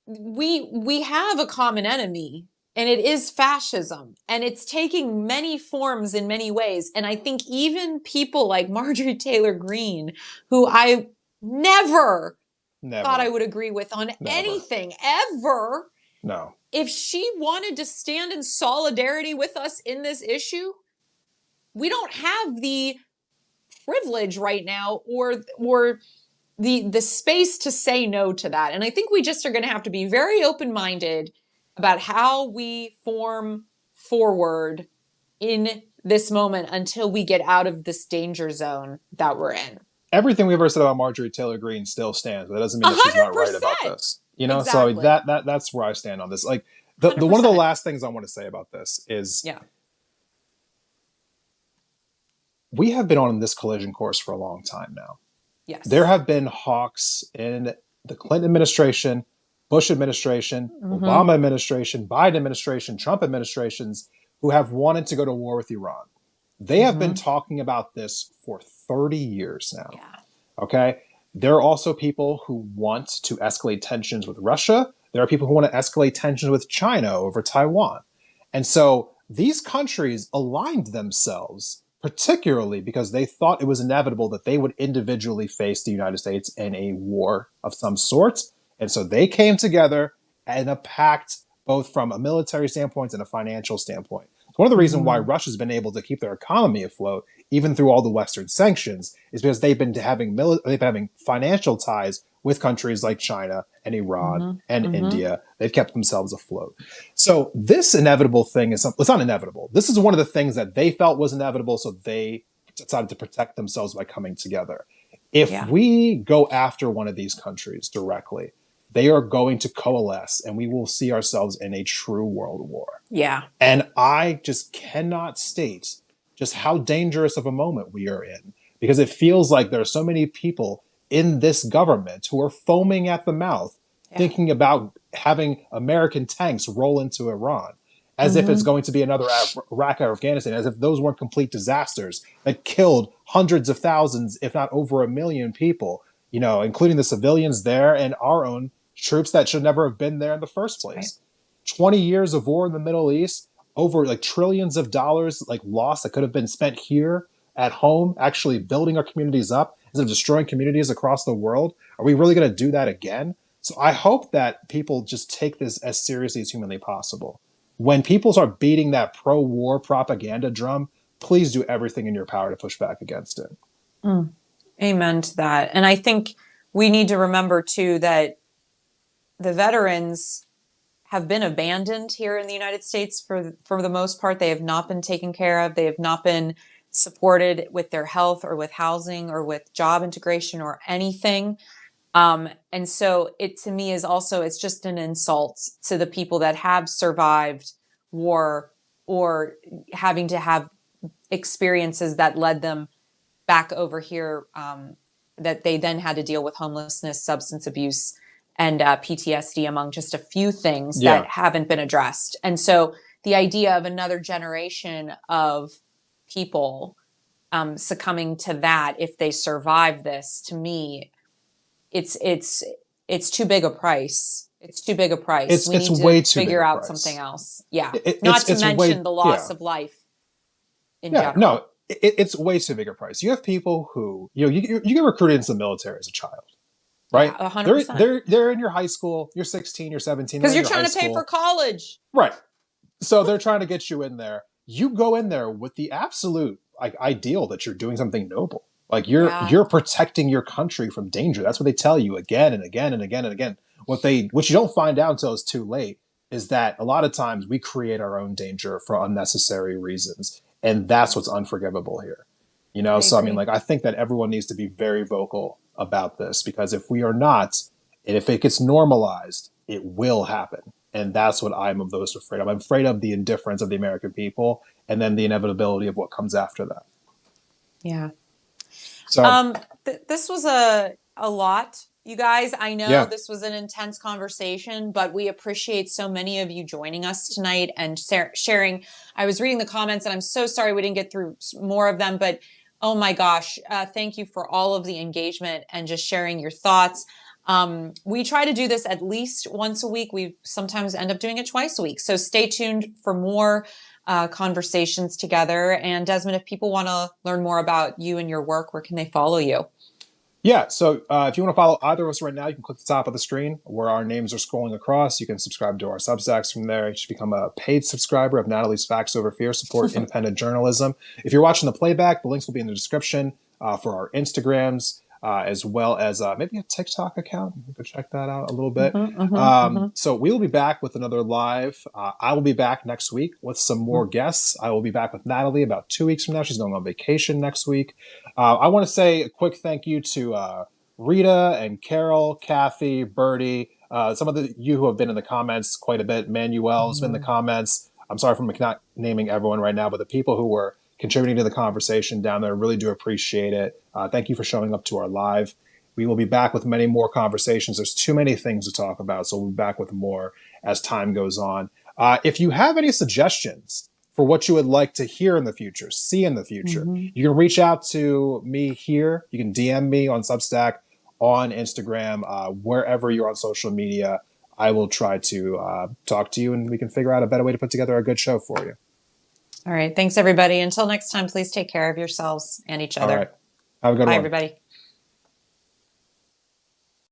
we have a common enemy, and it is fascism, and it's taking many forms in many ways. And I think even people like Marjorie Taylor Greene, who I never thought I never, would agree with on never, anything ever, no. if she wanted to stand in solidarity with us in this issue, we don't have the privilege right now or the space to say no to that. And I think we just are going to have to be very open-minded about how we form forward in this moment until we get out of this danger zone that we're in. Everything we've ever said about Marjorie Taylor Greene still stands, but that doesn't mean that she's not right about 100%. this. So Exactly. that's where I stand on this. Like the one of the 100%. last things I want to say about this is Yeah. we have been on this collision course for a long time now. There Yes. have been hawks in the Clinton administration, Bush administration, Mm-hmm. Obama administration, Biden administration, Trump administrations who have wanted to go to war with Iran. They have been Mm-hmm. talking about this for 30 years now. Yeah. Okay. There are also people who want to escalate tensions with Russia. There are people who want to escalate tensions with China over Taiwan. And so these countries aligned themselves, particularly because they thought it was inevitable that they would individually face the United States in a war of some sort. And so they came together in a pact, both from a military standpoint and a financial standpoint. It's one of the reasons why Mm-hmm. Russia's been able to keep their economy afloat, even through all the Western sanctions, is because they've been having financial ties with countries like China and Iran Mm-hmm. and Mm-hmm. India. They've kept themselves afloat. So this inevitable thing it's not inevitable. This is one of the things that they felt was inevitable, so they decided to protect themselves by coming together. If Yeah. we go after one of these countries directly, they are going to coalesce and we will see ourselves in a true world war. Yeah. And I just cannot state just how dangerous of a moment we are in because it feels like there are so many people in this government who are foaming at the mouth, Yeah. thinking about having American tanks roll into Iran as if it's Mm-hmm. going to be another Iraq or Afghanistan, as if those weren't complete disasters that killed hundreds of thousands, if not over 1 million people, including the civilians there and our own troops that should never have been there in the first That's right. place. 20 years of war in the Middle East, over like trillions of dollars like lost that could have been spent here at home, actually building our communities up instead of destroying communities across the world. Are we really going to do that again? So I hope that people just take this as seriously as humanly possible. When people start beating that pro-war propaganda drum, please do everything in your power to push back against it. Mm. Amen to that. And I think we need to remember too that the veterans have been abandoned here in the United States for the most part. They have not been taken care of. They have not been supported with their health or with housing or with job integration or anything. And so it to me is also, it's just an insult to the people that have survived war or having to have experiences that led them back over here, that they then had to deal with homelessness, substance abuse, and PTSD, among just a few things that Yeah. haven't been addressed. And so the idea of another generation of people succumbing to that if they survive this, to me, it's too big a price. It's too big a price. We It's need to way too big figure a out something price. else. Yeah. It, Not it's to it's way mention the loss yeah. of life in Yeah, no, general. it's way too big a price. You have people who, you get recruited into the military as a child, Yeah, right? 100%. They're in your high school. You're 16, you're 17, they're Because in you're your high trying to pay for school, college. right? So they're trying to get you in there. You go in there with the absolute like ideal that you're doing something noble. Like Yeah, you're protecting your country from danger. That's what they tell you again and again and again and again. What you don't find out until it's too late is that a lot of times we create our own danger for unnecessary reasons. And that's what's unforgivable here. I So I mean, agree. like I think that everyone needs to be very vocal about this because if we are not, and if it gets normalized, it will happen. And that's what I'm of those afraid of. I'm afraid of the indifference of the American people and then the inevitability of what comes after that. Yeah. So This was a lot, you guys. I know yeah, this was an intense conversation, but we appreciate so many of you joining us tonight and sharing. I was reading the comments, and I'm so sorry we didn't get through more of them, but oh my gosh, thank you for all of the engagement and just sharing your thoughts. We try to do this at least once a week. We sometimes end up doing it twice a week. So stay tuned for more conversations together. And Desmond, if people want to learn more about you and your work, where can they follow you? yeah. So if you want to follow either of us right now, you can click the top of the screen where our names are scrolling across. You can subscribe to our Substacks from there. You should become a paid subscriber of Natalie's Facts Over Fear, support independent journalism. If you're watching the playback, the links will be in the description for our Instagrams. As well as maybe a TikTok account. You can check that out a little bit. So we will be back with another live. I will be back next week with some more guests. I will be back with Natalie about 2 weeks from now. She's going on vacation next week. I want to say a quick thank you to Rita and Carol, Kathy, Birdie, some of you who have been in the comments quite a bit. Manuel's been in the comments. I'm sorry for not naming everyone right now, but the people who were contributing to the conversation down there. Really do appreciate it. Thank you for showing up to our live. We will be back with many more conversations. There's too many things to talk about, so we'll be back with more as time goes on. If you have any suggestions for what you would like to hear in the future, see in the future, you can reach out to me here. You can DM me on Substack, on Instagram, wherever you're on social media. I will try to talk to you, and we can figure out a better way to put together a good show for you. All right. Thanks, everybody. Until next time, please take care of yourselves and each All other. right. Have a good Bye, one. everybody.